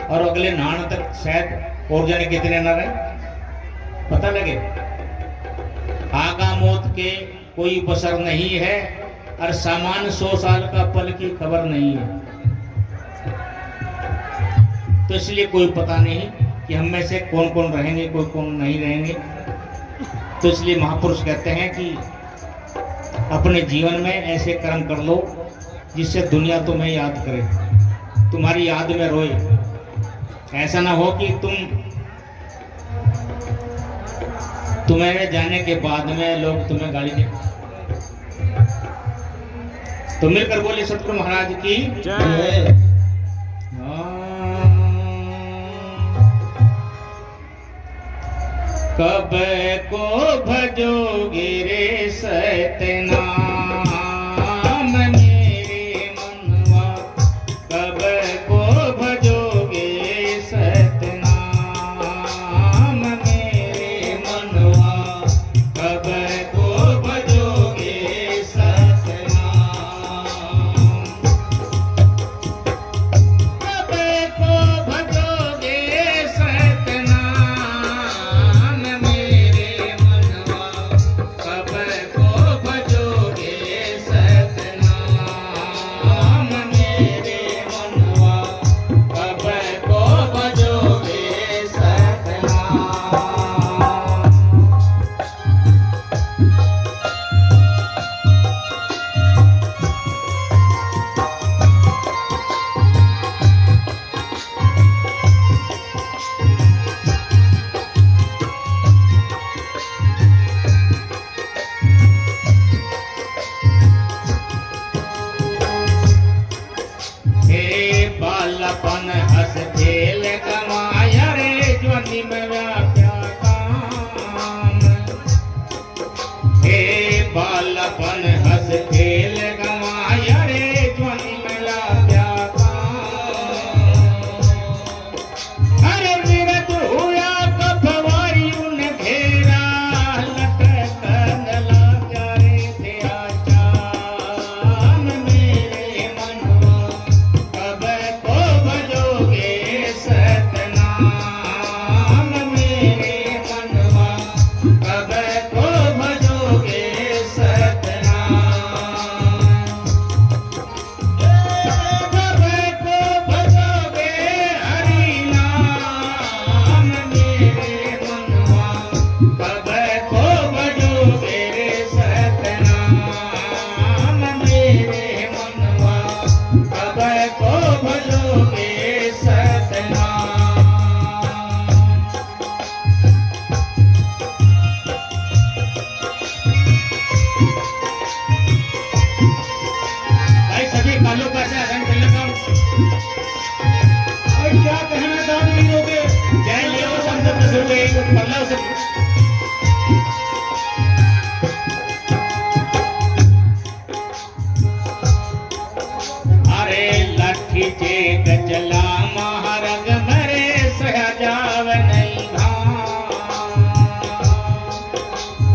और अगले नहाने तक शायद और जाने कितने न रहे, पता लगे। आगा मौत के कोई बसर नहीं है और सामान 100 साल का पल की खबर नहीं है। तो इसलिए कोई पता नहीं कि हम में से कौन कौन रहेंगे, कोई कौन नहीं रहेंगे। तो इसलिए महापुरुष कहते हैं कि अपने जीवन में ऐसे कर्म कर लो जिससे दुनिया तुम्हें याद करे, तुम्हारी याद में रोए। ऐसा ना हो कि तुम्हारे जाने के बाद में लोग तुम्हें गाली दें। तो मिलकर बोले सतगुरु महाराज की जय। कब को भजोगे रे सतनाम मेरे मनवा, कब को भजोगे सतनाम मेरे मनवा, कब को भजोगे सतनाम, कब को भजोगे सतनाम मेरे मनवा, कब को भजोगे सतनाम मेरे मनवा, कब को भजोगे सतनाम। हे बालपन हंस खेल कमाया रे ज्वानी में व्याप्या काम, हे बालपन हंस खेल कमाया रे ज्वानी में व्याप्या काम। अरे विरत हुआ कफवारी उन घेरा, लटकन लगा रे तेरा चाम मेरे मनवा, कब को भजोगे सतनाम मेरे मनवा, कब को भजोगे सतनाम, कब को भजोगे हरि नाम मेरे मनवा, कब को भजोगे सतनाम मेरे मनवा, कब को भजोगे सतनाम। भाई सभी कालों का से रंग लगा और क्या कहना दान वीरों के, जय लियो संत सुरवे पल्लव से। अरे लाठी चेक चला महाराज मरे सह जाव नहीं घाम,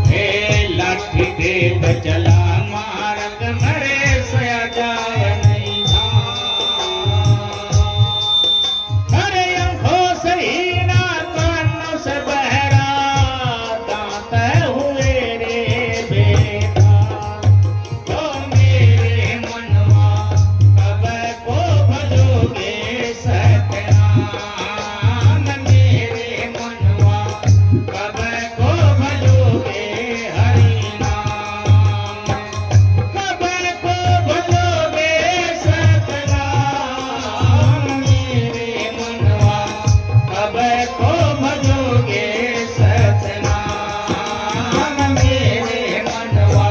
हे लाठी चेक चला महाराज मरे सह जाव नहीं घाम। अरे अंखों से हीरा कानों से बहरा, दांत हुए रे बेटा, ओ मेरे मनवा, कब को भजोगे सतनाम मेरे मनवा, कब को भजोगे हरि नाम, कब को भजोगे सतनाम मेरे मनवा, कब को भजोगे सतनाम मेरे मनवा,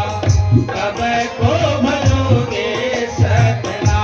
कब को भजोगे सतनाम।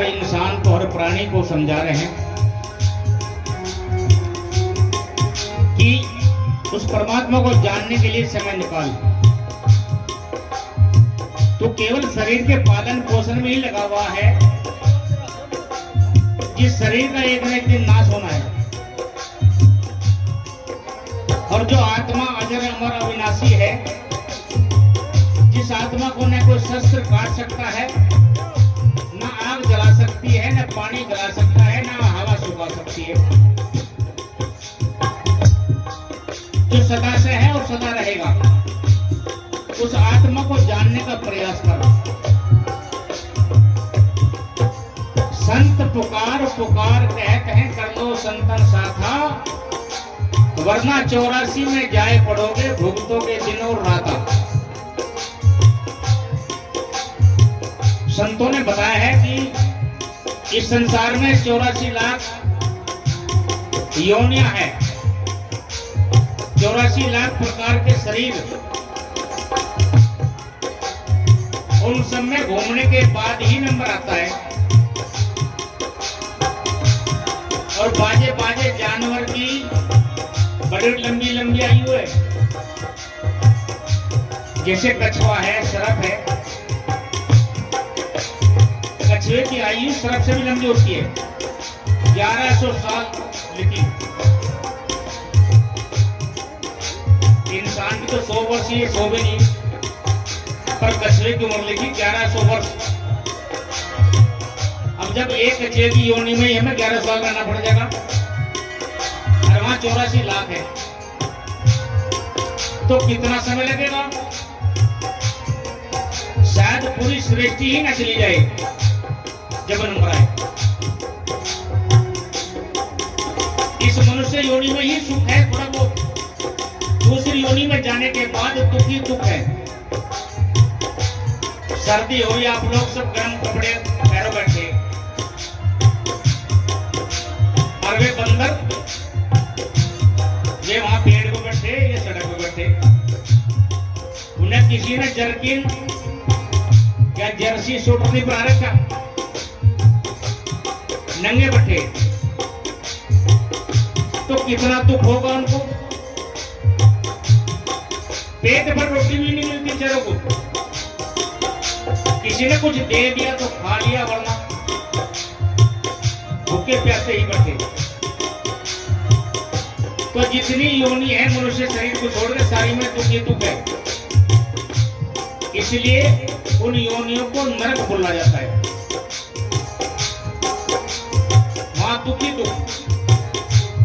हर इंसान को, हर प्राणी को समझा रहे हैं कि उस परमात्मा को जानने के लिए समय निकाल। तो केवल शरीर के पालन पोषण में ही लगा हुआ है। जिस शरीर का एक न एक दिन नाश होना है, और जो आत्मा अजर अमर अविनाशी है, जिस आत्मा को न कोई शस्त्र काट सकता है, न आग जला सकती है, न पानी जला सकता है, न हवा सुखा सकती है, जो सदा से है और सदा रहेगा, उस आत्मा को जानने का प्रयास करो। संत पुकार पुकार कहते हैं, कर लो संतन साथा, वरना 84 में जाए पड़ोगे भुगतोगे दिन और राता। संतों ने बताया है कि इस संसार में 84 लाख योनियां हैं, 84 लाख प्रकार के शरीर। उन सब में घूमने के बाद ही नंबर आता है। और बाजे बाजे जानवर की बड़ी लंबी लंबी आयु है, जैसे कछुआ है, सर्प है। कछुए की आयु सर्प से भी लंबी होती है, 1100 साल। लेकिन इंसान की तो 100 वर्ष ही है, 100 भी नहीं, पर कछुए की उम्र लिखी 1100 वर्ष। अब जब एक कछुए की योनि में हमें 11 साल रहना पड़ जाएगा, और वहां 84 लाख है, तो कितना समय लगेगा? शायद पूरी सृष्टि ही न चली जाए जब नंबर आए। इस मनुष्य योनि में ही सुख है थोड़ा बहुत, दूसरी योनि में जाने के बाद दुख ही दुख है। सर्दी हो या आप लोग सब गर्म कपड़े पैरों बैठे, और वे बंदर ये वहां पेड़ को बैठे या सड़क पे बैठे, उन्हें किसी ने जर्किन या जर्सी सूट नहीं पहना रखा, नंगे बैठे, तो कितना दुख होगा उनको। पेट भर रोटी भी नहीं मिलती बेचारों को, किसी ने कुछ दे दिया तो खा लिया, वरना भूखे प्यासे ही बैठे। तो जितनी योनि है मनुष्य शरीर को छोड़कर सारी में दुख ही दुख है। इसलिए उन योनियों को नरक बोला जाता है, वहां दुख ही दुख।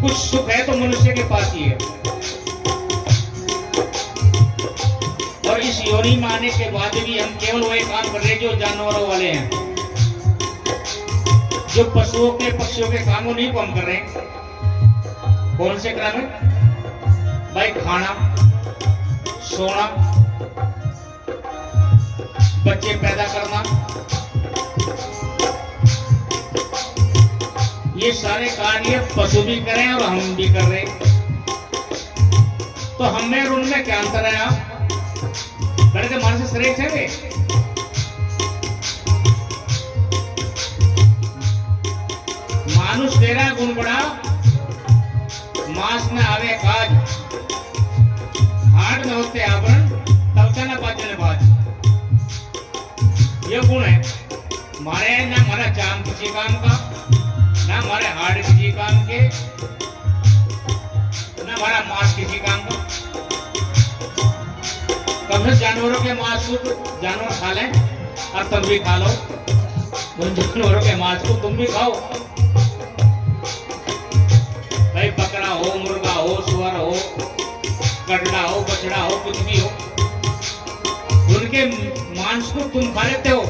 कुछ सुख है तो मनुष्य के पास ही है। और इस योनि में आने के बाद भी हम केवल वही काम कर रहे हैं जो जानवरों वाले हैं, जो पशुओं के पक्षियों के कामों नहीं को हम कर रहे हैं। कौन से क्रम है भाई? खाना, सोना, बच्चे पैदा करना, ये सारे कार्य पशु भी करें और हम भी कर रहे हैं। तो हमें और उनमें क्या अंतर है? आप बड़े के मानस श्रेष्ठ है वे। मानुष तेरा गुण बड़ा, मांस न आवे काज, हाट में होते आवरण, तब से न बाजे न बाज। ये गुण है मारे, ना हमारा चाम किसी काम का, ना हमारे हाड़ किसी काम के, ना हमारा मांस किसी काम का। कब से जानवरों के मांस को जानवर खा लें और तुम भी खा लो, उन जानवरों के मांस को तुम भी खाओ। भाई बकरा हो, मुर्गा हो, सुअर हो, गड्ढा हो, बछड़ा हो, कुछ भी हो, उनके मांस को तुम खा लेते हो,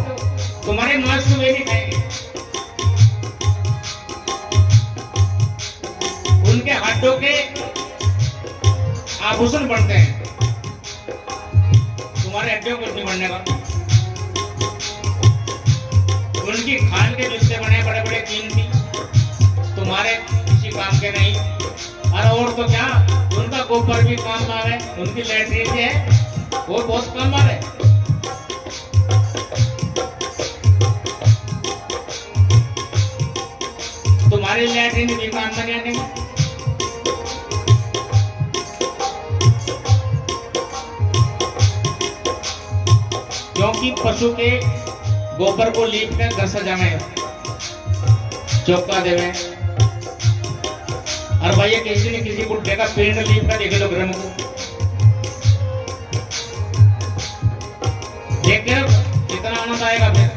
तुम्हारे मांस को वे नहीं खाएंगे। उनके हड्डों के आभूषण बनते हैं, तुम्हारे हड्डियों को नहीं बनने का। उनकी खाल के रिश्ते बने बड़े बड़े कीमती, तुम्हारे किसी काम के नहीं। और तो क्या, उनका गोबर भी काम आ रहे, उनकी लैट्रिन है वो बहुत काम आ रहे। हमारी लैट्रिन भी काम बने नहीं। क्योंकि पशु के गोबर को लीप कर घर सजावे, चौका देवे, और भैया किसी ने किसी गुड्डे का पेंट लीप कर देखे लो घर में, देखकर कितना आनंद आएगा। फिर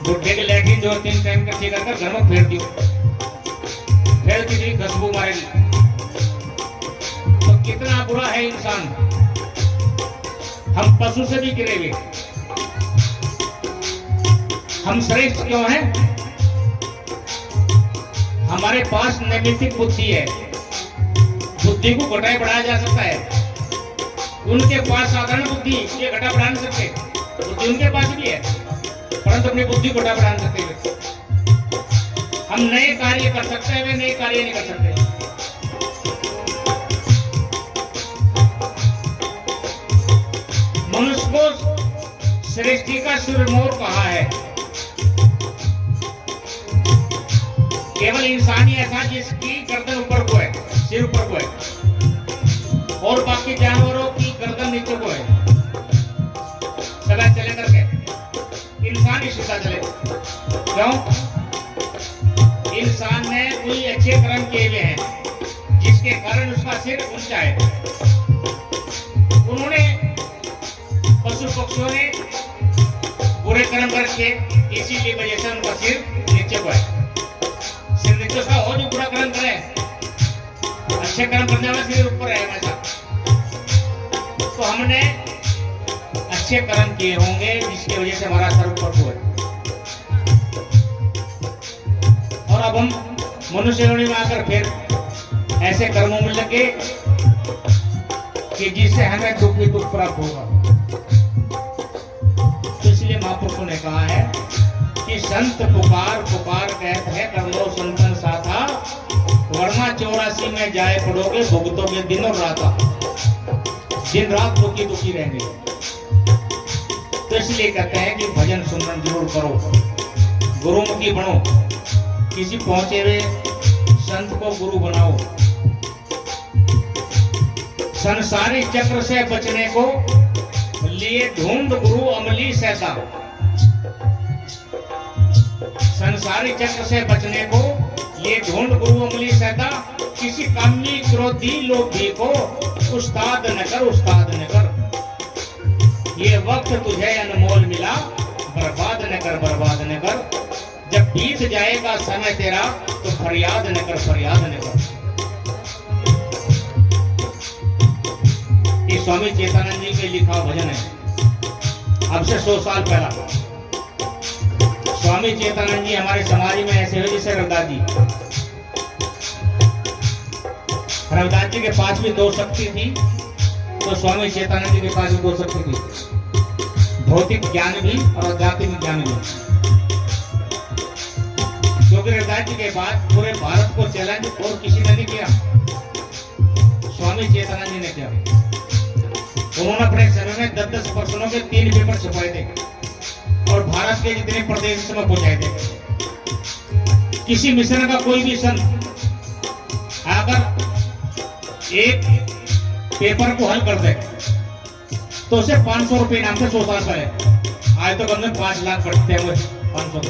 गुड्डे के लैट्रिन जो 3 टाइम इकट्ठी कर घर में फेर दियो, फिर किसी खुशबू मारेगी। तो कितना बुरा है इंसान, हम पशु से भी गिरे हुए। हम श्रेष्ठ क्यों हैं? हमारे पास नैमित्तिक बुद्धि है, बुद्धि को घटाया बढ़ाया जा सकता है। उनके पास साधारण बुद्धि, ये घटा बढ़ा नहीं सकते, बुद्धि उनके पास भी है, परंतु अपनी बुद्धि घटा बढ़ा नहीं सकते। हम नए कार्य कर सकते हैं, वे नए कार्य नहीं कर सकते। मनुष्य को सृष्टि का सिरमौर कहा है। केवल इंसान ही ऐसा जिसकी गर्दन ऊपर को है, सिर ऊपर को है, और बाकी जानवरों की गर्दन नीचे को है। चला चले करके इंसान ही सीधा चले। क्यों? इंसान ने कोई अच्छे कर्म किए हुए हैं जिसके कारण उसका सिर ऊंचा है। उन्होंने पशु पक्षियों ने बुरे कर्म करके, इसीलिए वजह से उनका सिर नीचे को है। सिर नीचे उसका हो जो बुरा कर्म करे, अच्छे कर्म करने वाला सिर ऊपर है हमेशा। तो हमने अच्छे कर्म किए होंगे जिसकी वजह से हमारा सर ऊपर को है। और अब हम मनुष्य योनि में आकर फिर ऐसे कर्मों में लगे कि जिससे हमें दुख ही दुख प्राप्त होगा। महापुरुषों ने कहा है कि संत पुकार पुकार कहते हैं कर लो संतन साथा, वरना 84 में जाए पड़ोगे भुगतोगे दिन और राता। दिन रात दुखी दुखी रहेंगे। तो इसलिए कहते हैं कि भजन सुमरन जरूर करो, गुरुमुखी बनो, किसी पहुंचे हुए संत को गुरु बनाओ। संसारी चक्र से बचने को लिए ढूंढ गुरु अमली सैदा। संसारी चक्र से बचने को लिए ढूंढ गुरु अमली सैदा। किसी कामी क्रोधी लोभी को उस्ताद न कर, उस्ताद न कर। ये वक्त तुझे अनमोल मिला, बर्बाद न कर, बर्बाद न कर। जब बीत जाएगा समय तेरा तो फरियाद न कर, फरियाद न कर। ये स्वामी चेतानंद जी के लिखा भजन है। अब से 100 साल पहला स्वामी चेतानंद जी हमारे समाज में ऐसे हुए जैसे रविदास जी। रविदास जी के पास भी 2 शक्ति थी, तो स्वामी चेतानंद जी के पास भी 2 शक्ति थी, भौतिक ज्ञान भी और आध्यात्मिक ज्ञान भी। क्योंकि रविदास जी के बाद पूरे भारत को चैलेंज और किसी ने नहीं किया, स्वामी चेतानंद जी ने किया। उन्होंने अपने समय में 10-10 प्रश्नों के 3 पेपर छपाए थे और भारत के जितने प्रदेश में पहुंचाए थे। किसी मिशन का कोई भी संत अगर एक पेपर को हल कर दे तो उसे 500 रुपए इनाम से 100 साल पहले, आज तो कम से 5 लाख कटते हैं 500।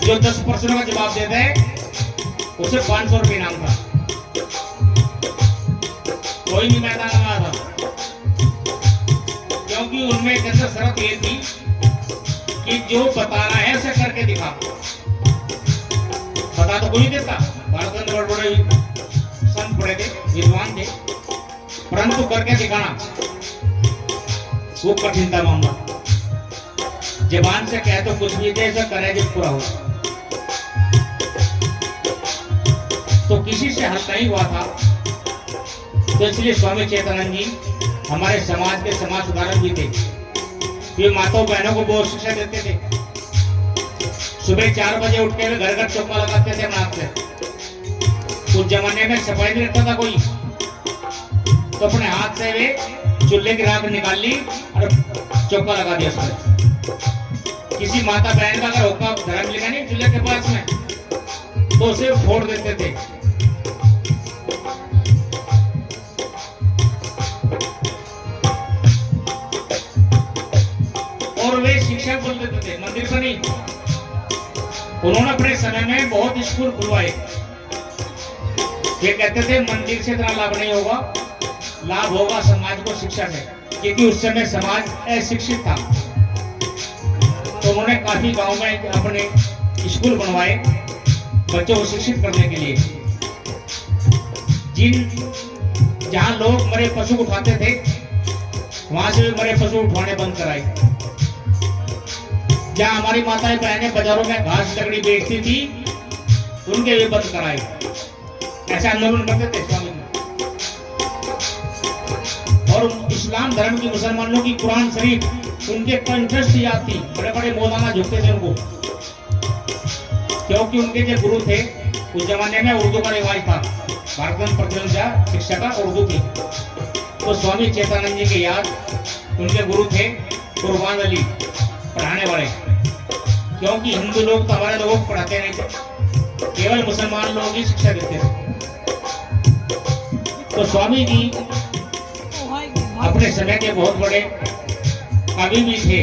जो 10 प्रश्नों का जवाब देते हैं उसे 500 रुपए इनाम था। कोई नहीं मैदान में आता, क्योंकि उनमें एक अंदर शर्त ये थी कि जो बताना है उसे करके दिखा। बता तो कोई देता, भारत में बड़े बड़े संत पड़े थे, विद्वान थे, परंतु करके दिखाना वो कठिन था मामला। जबान से कह तो कुछ भी दे, ऐसा करे जब पूरा हो। तो किसी से हल नहीं हुआ था, तो इसलिए स्वामी चेतानंद जी हमारे समाज के समाज सुधारक भी थे। ये माताओं बहनों को बहुत शिक्षा देते थे। सुबह 4 बजे उठ के घर घर चौका लगाते थे अपने हाथ से। उस जमाने में सफाई नहीं रखता था कोई, तो अपने हाथ से वे चूल्हे की राख निकाल ली और चौका लगा दिया उसमें। किसी माता बहन का अगर होका धर्म लिखा नहीं चूल्हे के पास में, तो उसे फोड़ देते थे। और वे शिक्षक बोल देते थे, मंदिर पर नहीं। उन्होंने अपने समय में बहुत स्कूल खुलवाए। ये कहते थे मंदिर से इतना लाभ नहीं होगा, लाभ होगा समाज को शिक्षा से, क्योंकि उस समय समाज अशिक्षित था। तो उन्होंने काफी गांव में अपने स्कूल बनवाए बच्चों को शिक्षित करने के लिए। जहां लोग मरे पशु उठाते थे, वहां से भी मरे पशु उठवाने बंद कराए। जहां हमारी माताएं बहनें बाजारों में घास लकड़ी बेचती थी, उनके भी बंद कराए। ऐसा आंदोलन करते थे स्वामी जी। और इस्लाम धर्म की मुसलमानों की कुरान शरीफ उनके कंठस्थ याद थी। बड़े बड़े मौलाना झुकते थे उनको, क्योंकि उनके जो गुरु थे उस जमाने में उर्दू का रिवाज था। भारत में प्रचलन शिक्षा का उर्दू की। तो स्वामी चेतानंद जी के याद उनके गुरु थे कुर्बान अली पढ़ाने वाले, क्योंकि हिंदू लोग तो हमारे लोगों को पढ़ाते नहीं थे, केवल मुसलमान लोग ही शिक्षा देते थे। तो स्वामी जी अपने समय के बहुत बड़े कवि भी थे।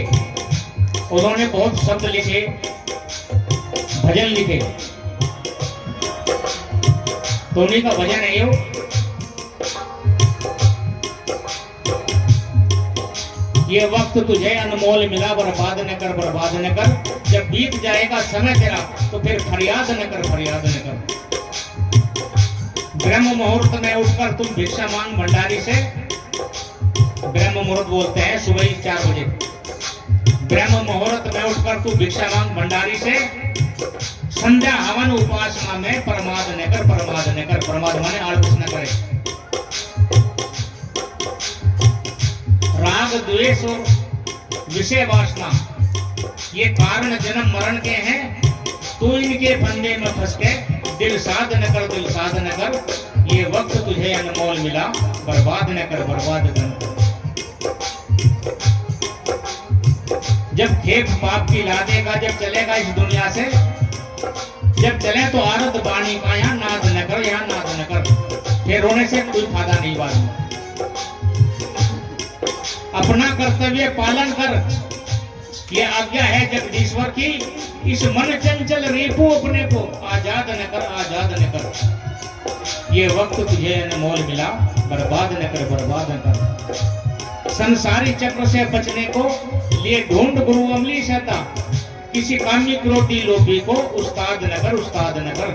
उन्होंने बहुत शब्द लिखे, भजन लिखे। तो उन्हीं का भजन है यो, ये वक्त तुझे अनमोल मिला, बर्बाद न कर, बर्बाद न कर। जब बीत जाएगा समय तेरा, तो फिर फरियाद न कर, फरियाद न कर। ब्रह्म मुहूर्त में उठकर तुम भिक्षा मांग भंडारी से। ब्रह्म मुहूर्त बोलते हैं सुबह 4 बजे। ब्रह्म मुहूर्त में उठकर तू भिक्षा मांग भंडारी से। संध्या हवन उपासना में प्रमाद न कर, प्रमाद न कर। प्रमाद माने आलस न करे। राग द्वेष और विषय वासना ये कारण जन्म मरण के हैं। तू इनके फंदे में फंस के दिल साध न कर, दिल साध न कर। ये वक्त तुझे अनमोल मिला, बर्बाद न कर, बर्बाद न कर। जब खेप पाप की ला देगा, जब चलेगा इस दुनिया से, जब चले तो आरत बाणी का यहाँ नाद न कर, यहाँ नाद न कर। फिर रोने से कोई फायदा नहीं। बात अपना कर्तव्य पालन कर, ये आज्ञा है जगदीश्वर की। इस मन चंचल रेपो अपने को आजाद न कर, आजाद न कर। ये वक्त तुझे अनमोल मिला, बर्बाद न कर, बर्बाद न कर। संसारी चक्र से बचने को लिए ढूंढ गुरु अमली सहता। किसी कामी क्रोधी लोभी को उस्ताद न कर, उस्ताद न कर।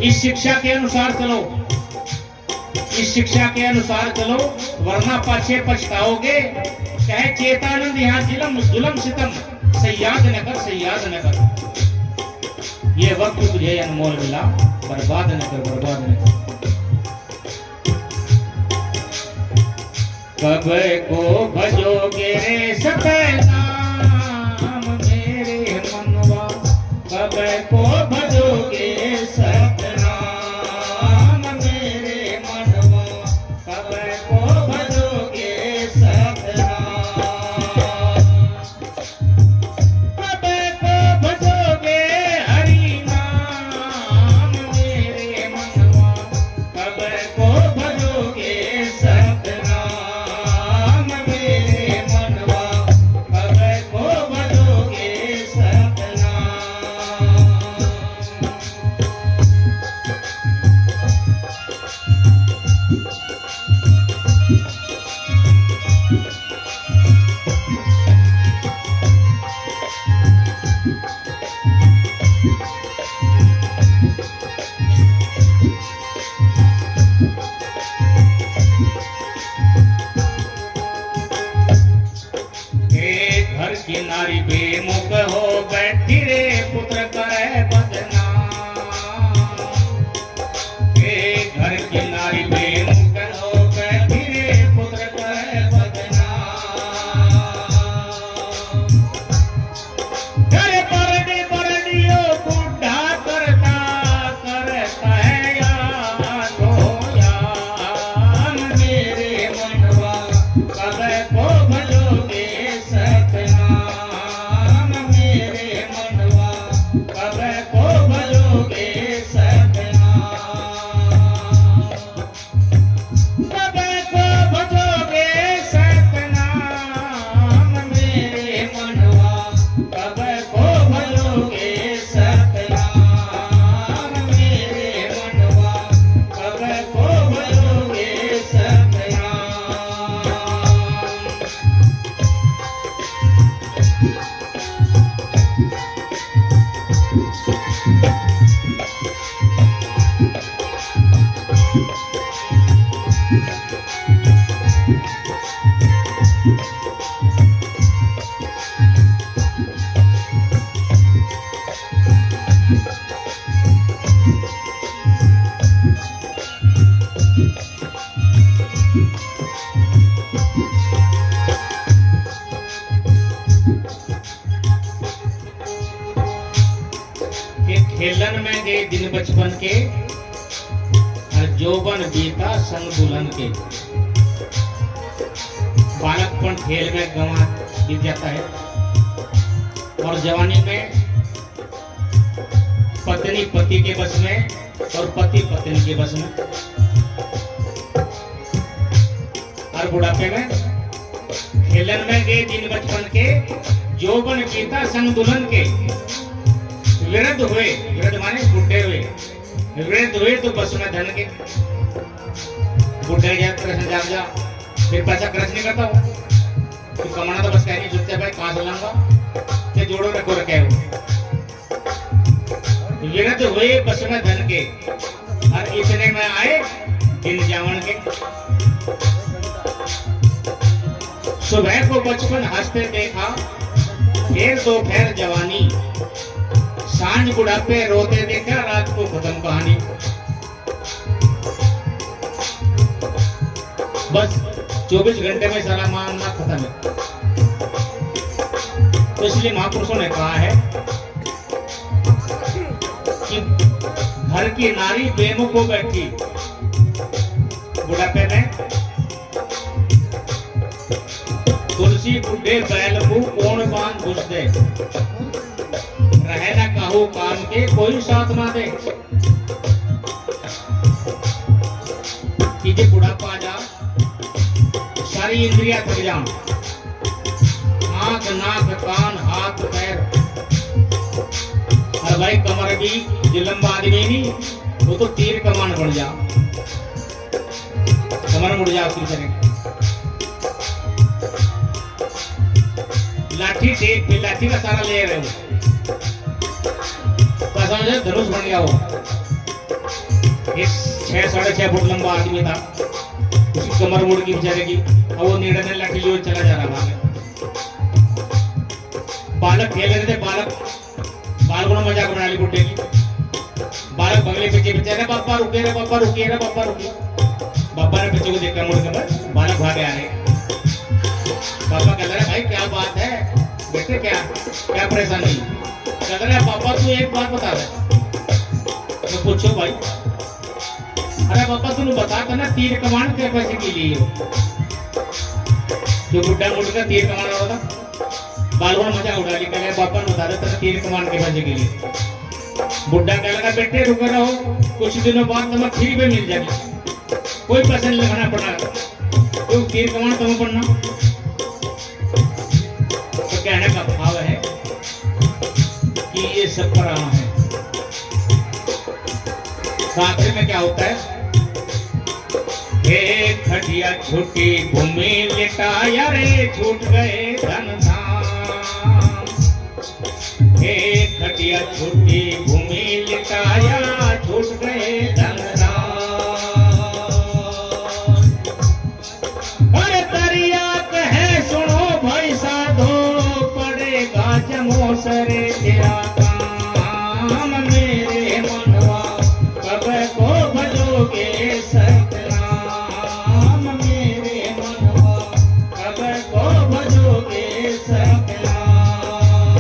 इस शिक्षा के अनुसार चलो, इस शिक्षा के अनुसार चलो, वरना पाछे पछताओगे। कहे चेतानंद यहाँ जुलम सितम, सयाद न कर, सयाद न कर। ये वक्त तुझे अनमोल मिला, बर्बाद न कर, बर्बाद न कर। कब को भजोगे रे सतनाम मेरे मनवा, कब को भजोगे सतनाम मेरे मनवा, कब को भजोगे सतनाम, कब को भजोगे हरि नाम मेरे मनवा, कब को भजोगे सतनाम मेरे मनवा, कब खेलन में गए दिन बचपन के और जौवन बीता संग दुल्हन के। बालकपन खेल में गंवा बीत जाता है और जवानी में पत्नी पति के बस में और पति पत्नी के बस में, और बुढ़ापे में खेलन में गए दिन बचपन के जौवन बीता संग दुल्हन के। वृद्ध हुए, वृद्ध माने बुढ़े हुए, वृद्ध हुए तो बस में धन के। बुढ़े जाग जा फिर पैसा खर्च नहीं करता हूँ, तो कमाना तो बस कह नहीं सोचते भाई कहाँ से लाऊंगा, ये जोड़ो रखो रखे हो। वृद्ध हुए बस में धन के और इतने में आए दिन जावन के। सुबह को बचपन हंसते देखा, फिर दोपहर जवानी, सांझ बुढ़ापे रोते देखा, रात को खत्म कहानी। बस 24 घंटे में सारा मामला खत्म है। तो इसलिए महापुरुषों ने कहा है कि घर की नारी बेमुख हो बैठी बुढ़ापे में, तुलसी बुढ़े बैल को कौन बांध घुस दे, रहे न कहूँ काम के कोई साथ ना दे। कि बुढ़ापा जा सारी इंद्रियां थक जाऊं, आंख नाक कान हाथ पैर, और भाई कमर भी जो लंबा आदमी नहीं वो तो तीर कमान बढ़ जा, कमर मुड़ जा उसकी तरह। लाठी देख पे लाठी का सारा ले रहे हो, धनुष बन गया हो। एक 6-6.5 फुट लंबा आदमी था, उसकी कमर मुड़ की बेचारे की, और वो नीड़े में लाठी लिए चला जा रहा था। बालक खेल रहे थे, बालक ने मजाक बना ली बुड्ढे की। बालक बगले पीछे बेचारे पापा रुके रे, पापा रुके रे, पापा रुके। पापा ने बच्चे को देखकर मुड़ कर बालक भागे आ रहे। पापा कह रहे भाई क्या बात है बेटे, क्या परेशानी? कह रहे पापा तू एक बात बता रहे। तो पूछो भाई। अरे पापा तूने बता था ना तीर कमान के पैसे के लिए हो। जो बुढ़ा मुड़ का तीर कमान रहा था, बालों ने मजा उड़ा ली। कह रहे पापा ने बता था तीर कमान के पैसे के लिए। बुढ़ा कह लगा बेटे रुक रहो, कुछ दिनों बाद तुम्हें फ्री में मिल जाएगी, कोई पैसा नहीं लगाना पड़ा, तो तीर कमान तुम्हें पढ़ना। तो कहने का भाव है कि ये सब पर आना है। आखिर में क्या होता है? खटिया छूटी भूमि लिटाया रे, छूट गए धन धाम। खटिया छूटी भूमि लिटाया, छूट गए धन धाम। अरे तरिया कहे सुनो भाई साधो, पड़ेगा जमो सरे तेरा काम। मेरे मनवा कब को भजोगे सतनाम, मेरे मनवा कब को भजोगे सतनाम।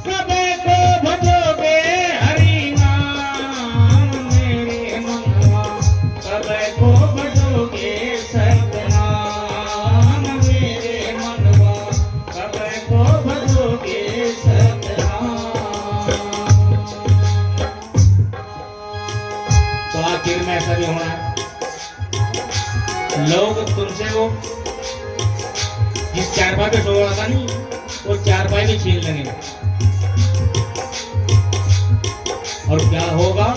कब को भजोगे हरि नाम, मेरे मनवा कब को भजोगे सतनाम। मेरे मनवा कब को भजोगे सतनाम। तो आखिर में ऐसा भी होना है, लोग तुमसे वो जिस चारपाई पे सो रहा था नहीं, वो चारपाई भी छीन लेंगे। और क्या होगा?